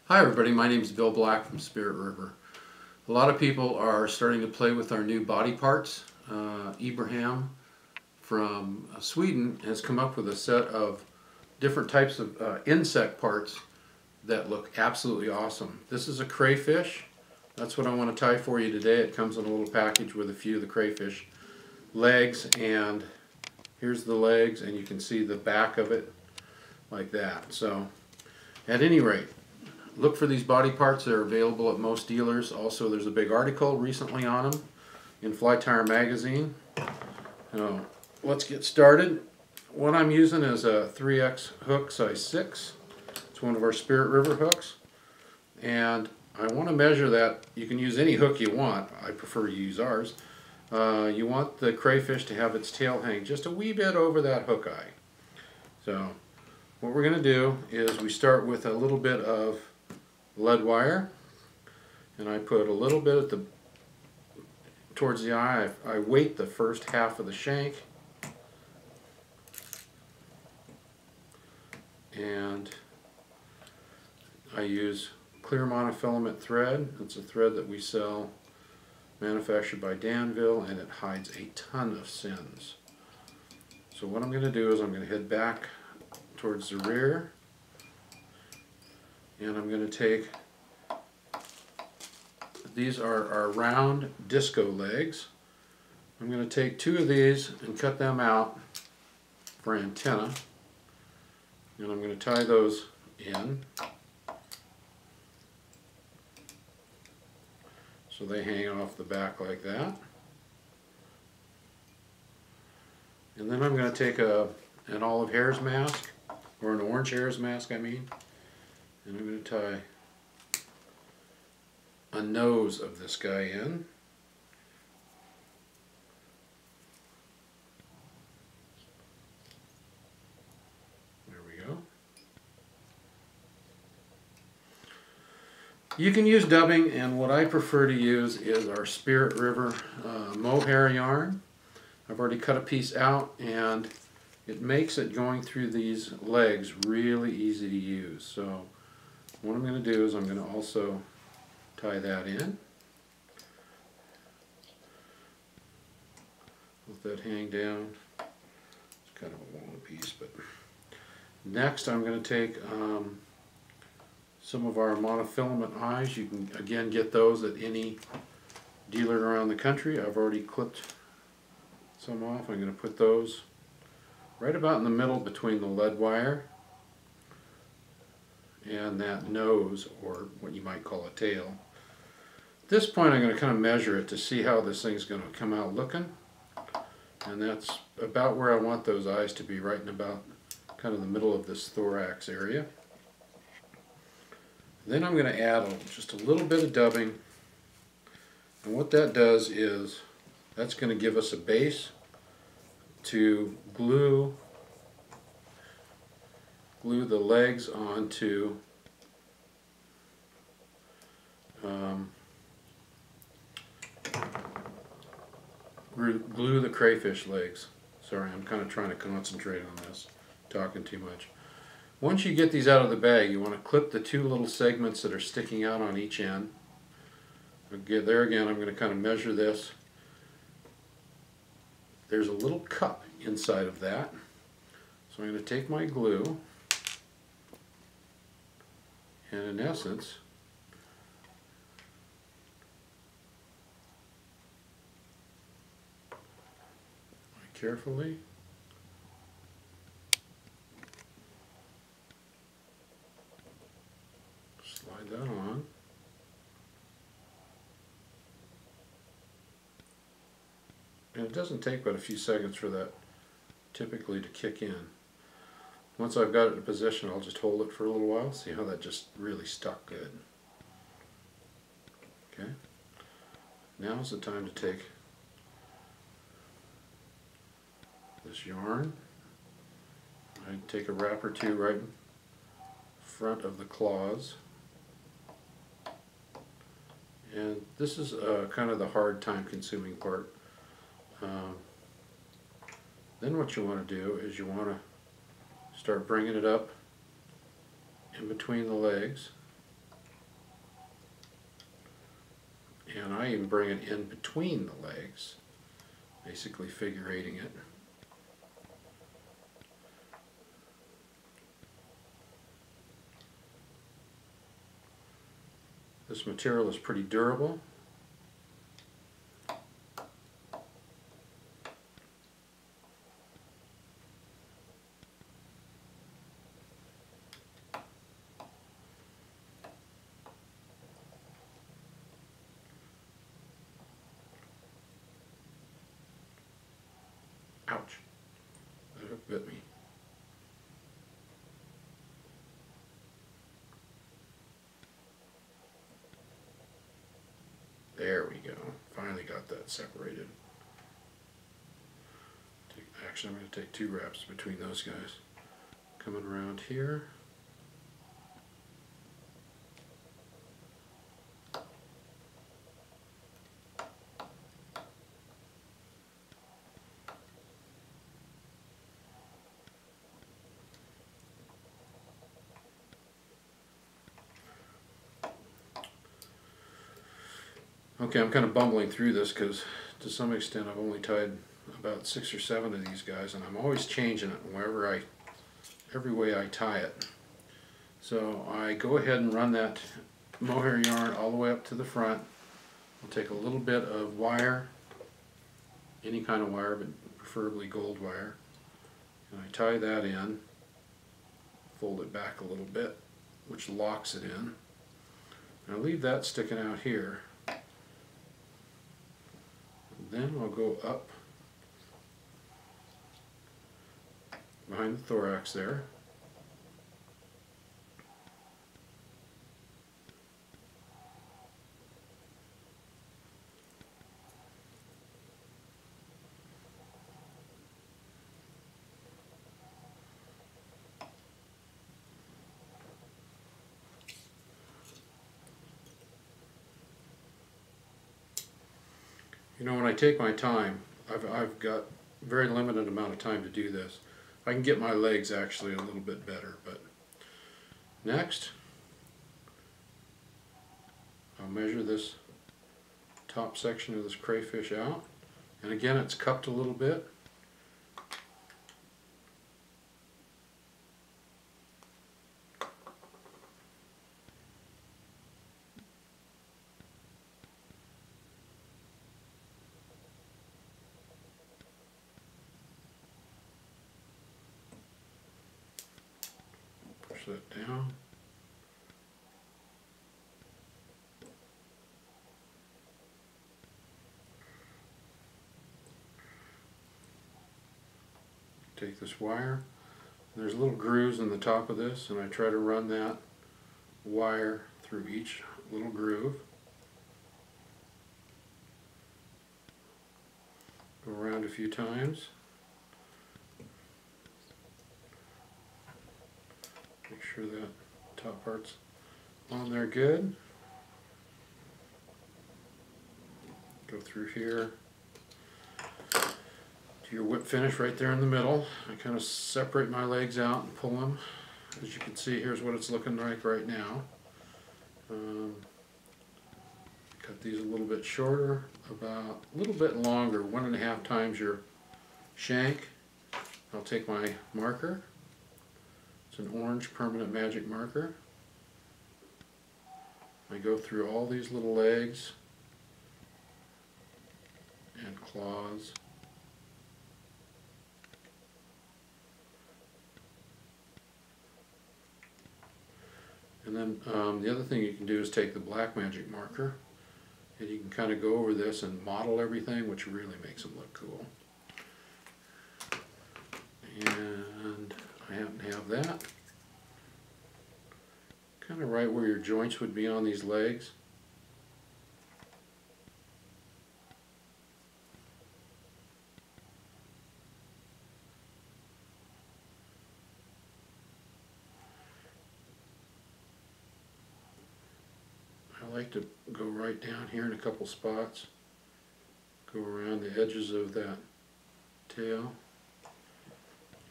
Hi everybody, my name is Bill Black from Spirit River. A lot of people are starting to play with our new body parts. Ibrahim from Sweden has come up with a set of different types of insect parts that look absolutely awesome. This is a crayfish. That's what I want to tie for you today. It comes in a little package with a few of the crayfish legs, and here's the legs, and you can see the back of it like that. So at any rate, look for these body parts. They're available at most dealers. Also, there's a big article recently on them in Fly Tire magazine. So let's get started. What I'm using is a 3X hook size 6. It's one of our Spirit River hooks, and I want to measure that. You can use any hook you want. I prefer to use ours. You want the crayfish to have its tail hang just a wee bit over that hook eye. So what we're going to do is we start with a little bit of lead wire, and I put a little bit at towards the eye. I weight the first half of the shank, and I use clear monofilament thread. It's a thread that we sell, manufactured by Danville, and it hides a ton of sins. So what I'm going to do is I'm going to head back towards the rear, and I'm going to take, these are our round disco legs. I'm going to take 2 of these and cut them out for antenna, and I'm going to tie those in so they hang off the back like that. And then I'm going to take an olive hare's mask, or an orange hare's mask I mean, and I'm going to tie a nose of this guy in. There we go. You can use dubbing, and what I prefer to use is our Spirit River Mohair Yarn. I've already cut a piece out, and it makes it going through these legs really easy to use. So what I'm going to do is I'm going to also tie that in. Let that hang down. It's kind of a long piece, but next I'm going to take some of our monofilament eyes. You can again get those at any dealer around the country. I've already clipped some off. I'm going to put those right about in the middle between the lead wire and that nose, or what you might call a tail. At this point I'm going to kind of measure it to see how this thing's going to come out looking, and that's about where I want those eyes to be, right in about kind of the middle of this thorax area. Then I'm going to add just a little bit of dubbing, and what that does is that's going to give us a base to glue the legs onto glue the crayfish legs. Sorry, I'm kind of trying to concentrate on this, talking too much. Once you get these out of the bag, you want to clip the 2 little segments that are sticking out on each end. Again, there again, I'm going to kind of measure this. There's a little cup inside of that. So I'm going to take my glue, and in essence, carefully slide that on. And it doesn't take but a few seconds for that typically to kick in. Once I've got it in position, I'll just hold it for a little while, see how that just really stuck good. Okay, now's the time to take this yarn. I take a wrap or 2 right in front of the claws, and this is kind of the hard time consuming part. Then what you want to do is you want to start bringing it up in between the legs And I even bring it in between the legs, basically figure eighting it. This material is pretty durable. Ouch, that hook bit me. There we go, finally got that separated. Actually, I'm going to take 2 wraps between those guys. Coming around here. Okay, I'm kind of bumbling through this because to some extent I've only tied about 6 or 7 of these guys, and I'm always changing it every way I tie it. So I go ahead and run that mohair yarn all the way up to the front. I'll take a little bit of wire, any kind of wire, but preferably gold wire, and I tie that in, fold it back a little bit, which locks it in. And I leave that sticking out here. Then I'll go up behind the thorax there. You know, when I take my time, I've got a very limited amount of time to do this. I can get my legs actually a little bit better, but next I'll measure this top section of this crayfish out, and again it's cupped a little bit. Push that down. Take this wire. There's little grooves in the top of this, and I try to run that wire through each little groove. Go around a few times. Make sure that top part's on there good. Go through here to your whip finish right there in the middle. I kind of separate my legs out and pull them. As you can see, here's what it's looking like right now. Cut these a little bit shorter, about a little bit longer, 1.5 times your shank. I'll take my marker. It's an orange permanent magic marker. I go through all these little legs and claws. And then the other thing you can do is take the black magic marker, and you can kind of go over this and model everything, which really makes them look cool. And I happen to have that kind of right where your joints would be on these legs. I like to go right down here in a couple spots, go around the edges of that tail,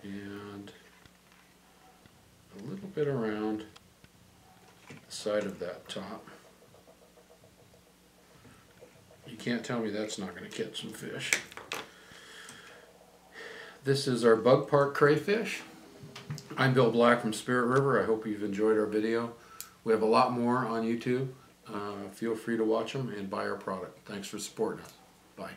and a little bit around the side of that top. can't tell me that's not going to catch some fish. This is our bug part crayfish. I'm Bill Black from Spirit River. I hope you've enjoyed our video. We have a lot more on YouTube. Feel free to watch them and buy our product. Thanks for supporting us. Bye.